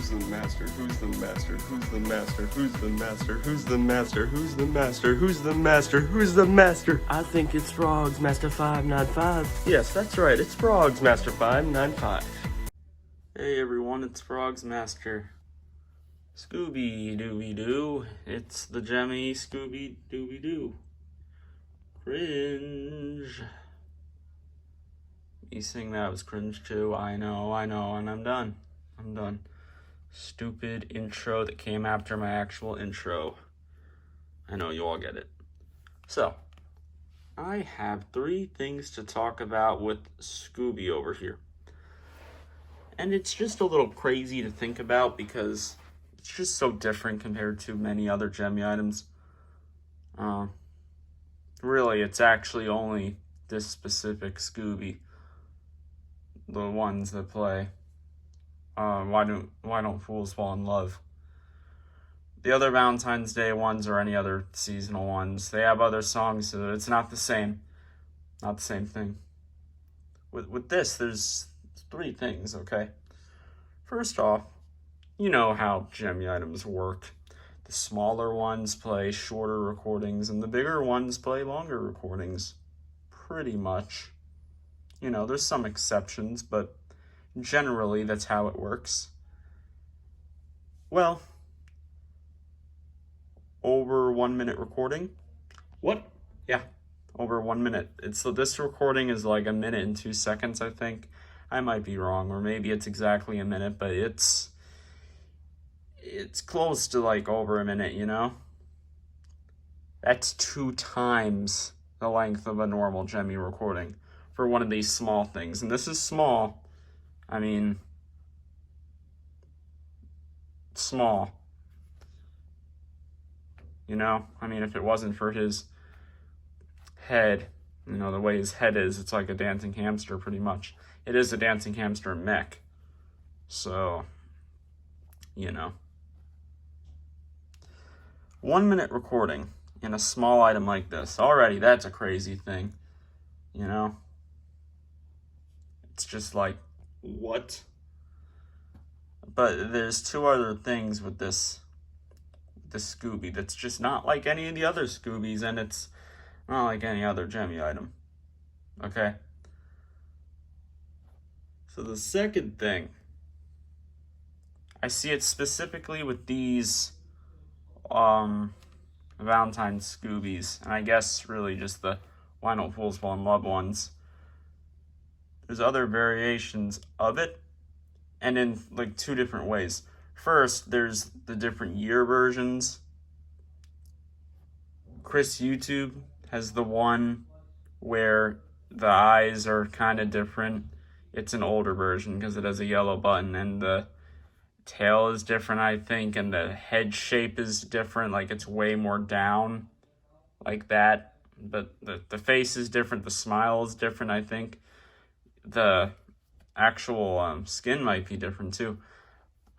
Who's the master? Who's the master? Who's the master? Who's the master? Who's the master? Who's the master? Who's the master? Who's the master? I think it's Frogs Master 595. Yes, that's right. It's Frogs Master 595. Hey everyone, it's Frogs Master. Scooby-Dooby-Doo. It's the Gemmy Scooby-Dooby-Doo. Cringe. Me saying that was cringe too. I know, and I'm done. Stupid intro that came after my actual intro. I know you all get it. So, I have 3 things to talk about with Scooby over here. And it's just a little crazy to think about because it's just so different compared to many other Gemmy items. Really, it's actually only this specific Scooby. The ones that play Why Don't Fools Fall in Love. The other Valentine's Day ones or any other seasonal ones, they have other songs, so it's not the same. Not the same thing. With this, there's 3 things, okay? First off, you know how Gemmy items work. The smaller ones play shorter recordings, and the bigger ones play longer recordings. Pretty much. You know, there's some exceptions, but generally that's how it works. Well, over 1 minute recording. What? Yeah, over 1 minute. This recording is like 1 minute and 2 seconds, I think. I might be wrong, or maybe it's exactly 1 minute, but it's close to like over 1 minute, you know? That's 2 times the length of a normal Gemmy recording for one of these small things. And this is small. I mean, small. You know? I mean, if it wasn't for his head, you know, the way his head is, it's like a dancing hamster pretty much. It is a dancing hamster mech. So, you know. 1 minute recording in a small item like this. Already, that's a crazy thing. You know? It's just like, what? But there's 2 other things with this Scooby that's just not like any of the other Scoobies, and it's not like any other Gemmy item. Okay? So the second thing, I see it specifically with these Valentine's Scoobies, and I guess really just the Why Don't Fools Fall in Love ones. There's other variations of it, and in like 2 different ways. First, there's the different year versions. Chris YouTube has the one where the eyes are kind of different. It's an older version because it has a yellow button, and the tail is different, I think, and the head shape is different. Like, it's way more down like that. But the face is different. The smile is different, I think. The actual skin might be different too.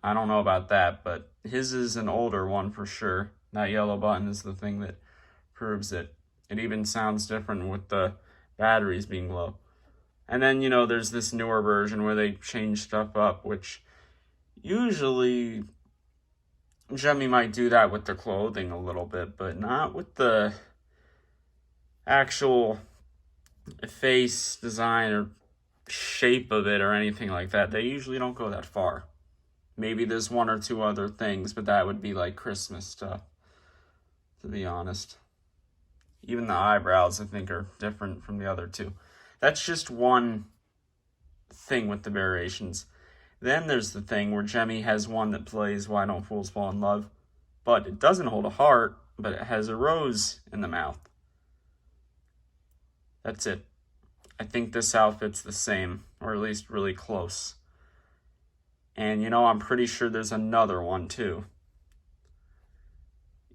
I don't know about that, but his is an older one for sure. That yellow button is the thing that proves it. It even sounds different with the batteries being low. And then, you know, there's this newer version where they change stuff up, which usually Gemmy might do that with the clothing a little bit, but not with the actual face design or shape of it or anything like that. They usually don't go that far. Maybe there's 1 or 2 other things, but that would be like Christmas stuff, to be honest. Even the eyebrows, I think, are different from the other 2. That's just one thing with the variations. Then there's the thing where Gemmy has one that plays Why Don't Fools Fall in Love, but it doesn't hold a heart, but it has a rose in the mouth. That's it. I think this outfit's the same, or at least really close. And, you know, I'm pretty sure there's another one, too.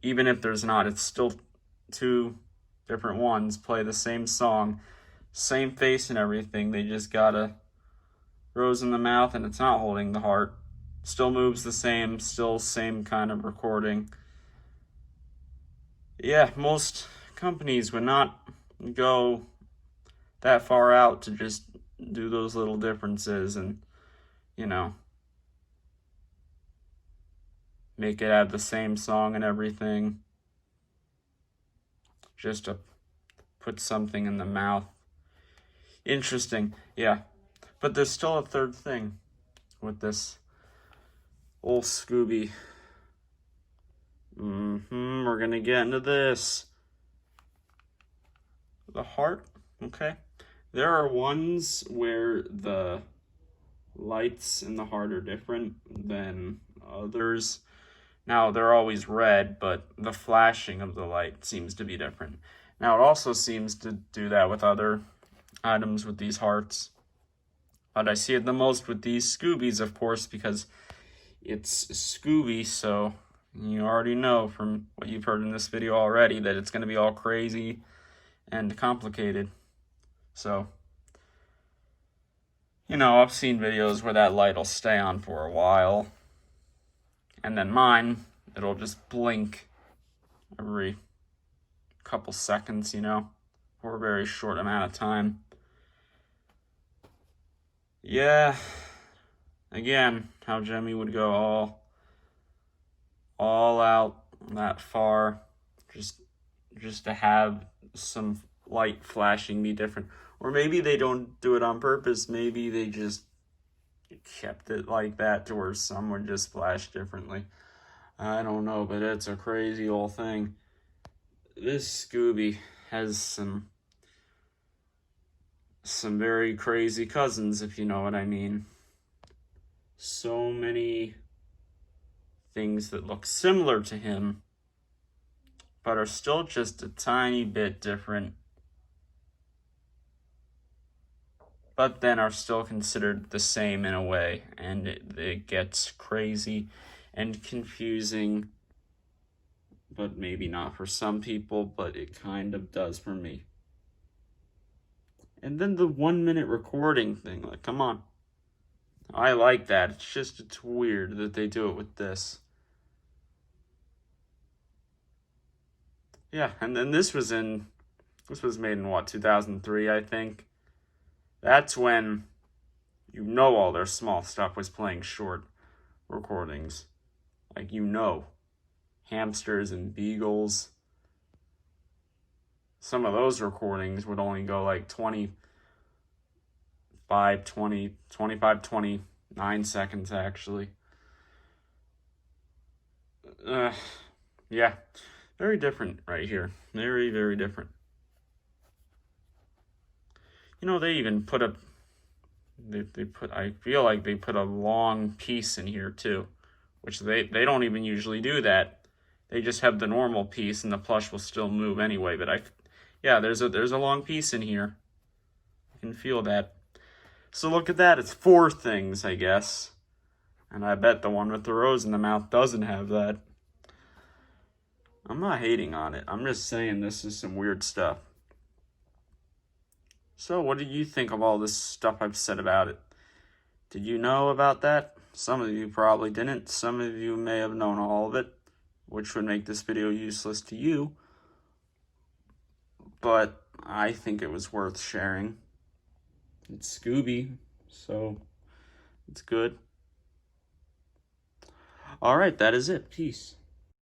Even if there's not, it's still 2 different ones play the same song, same face and everything. They just got a rose in the mouth, and it's not holding the heart. Still moves the same, still same kind of recording. Yeah, most companies would not go that far out to just do those little differences, and, you know, make it have the same song and everything. Just to put something in the mouth. Interesting, yeah. But there's still a third thing with this old Scooby. We're gonna get into this. The heart, okay. There are ones where the lights in the heart are different than others. Now, they're always red, but the flashing of the light seems to be different. Now, it also seems to do that with other items with these hearts. But I see it the most with these Scoobies, of course, because it's Scooby, so you already know from what you've heard in this video already that it's going to be all crazy and complicated. So, you know, I've seen videos where that light will stay on for a while. And then mine, it'll just blink every couple seconds, you know, for a very short amount of time. Yeah, again, how Gemmy would go all out that far, just to have some light flashing be different. Or maybe they don't do it on purpose. Maybe they just kept it like that to where some would just flash differently. I don't know, but it's a crazy old thing. This Scooby has some very crazy cousins, if you know what I mean. So many things that look similar to him, but are still just a tiny bit different, but then are still considered the same in a way, and it gets crazy and confusing, but maybe not for some people, but it kind of does for me. And then the 1 minute recording thing, like, come on. I like that. It's weird that they do it with this. Yeah, and then this was made in what, 2003, I think. That's when you know all their small stuff was playing short recordings. Like, you know, hamsters and beagles. Some of those recordings would only go like 25, 29 seconds, actually. Yeah, very different right here. Very, very different. You know, they even put I feel like they put a long piece in here too, which they don't even usually do that. They just have the normal piece and the plush will still move anyway, but yeah, there's a long piece in here. You can feel that. So look at that, it's 4 things, I guess. And I bet the one with the rose in the mouth doesn't have that. I'm not hating on it. I'm just saying this is some weird stuff. So what did you think of all this stuff I've said about it? Did you know about that? Some of you probably didn't. Some of you may have known all of it, which would make this video useless to you. But I think it was worth sharing. It's Scooby, so it's good. All right, that is it. Peace.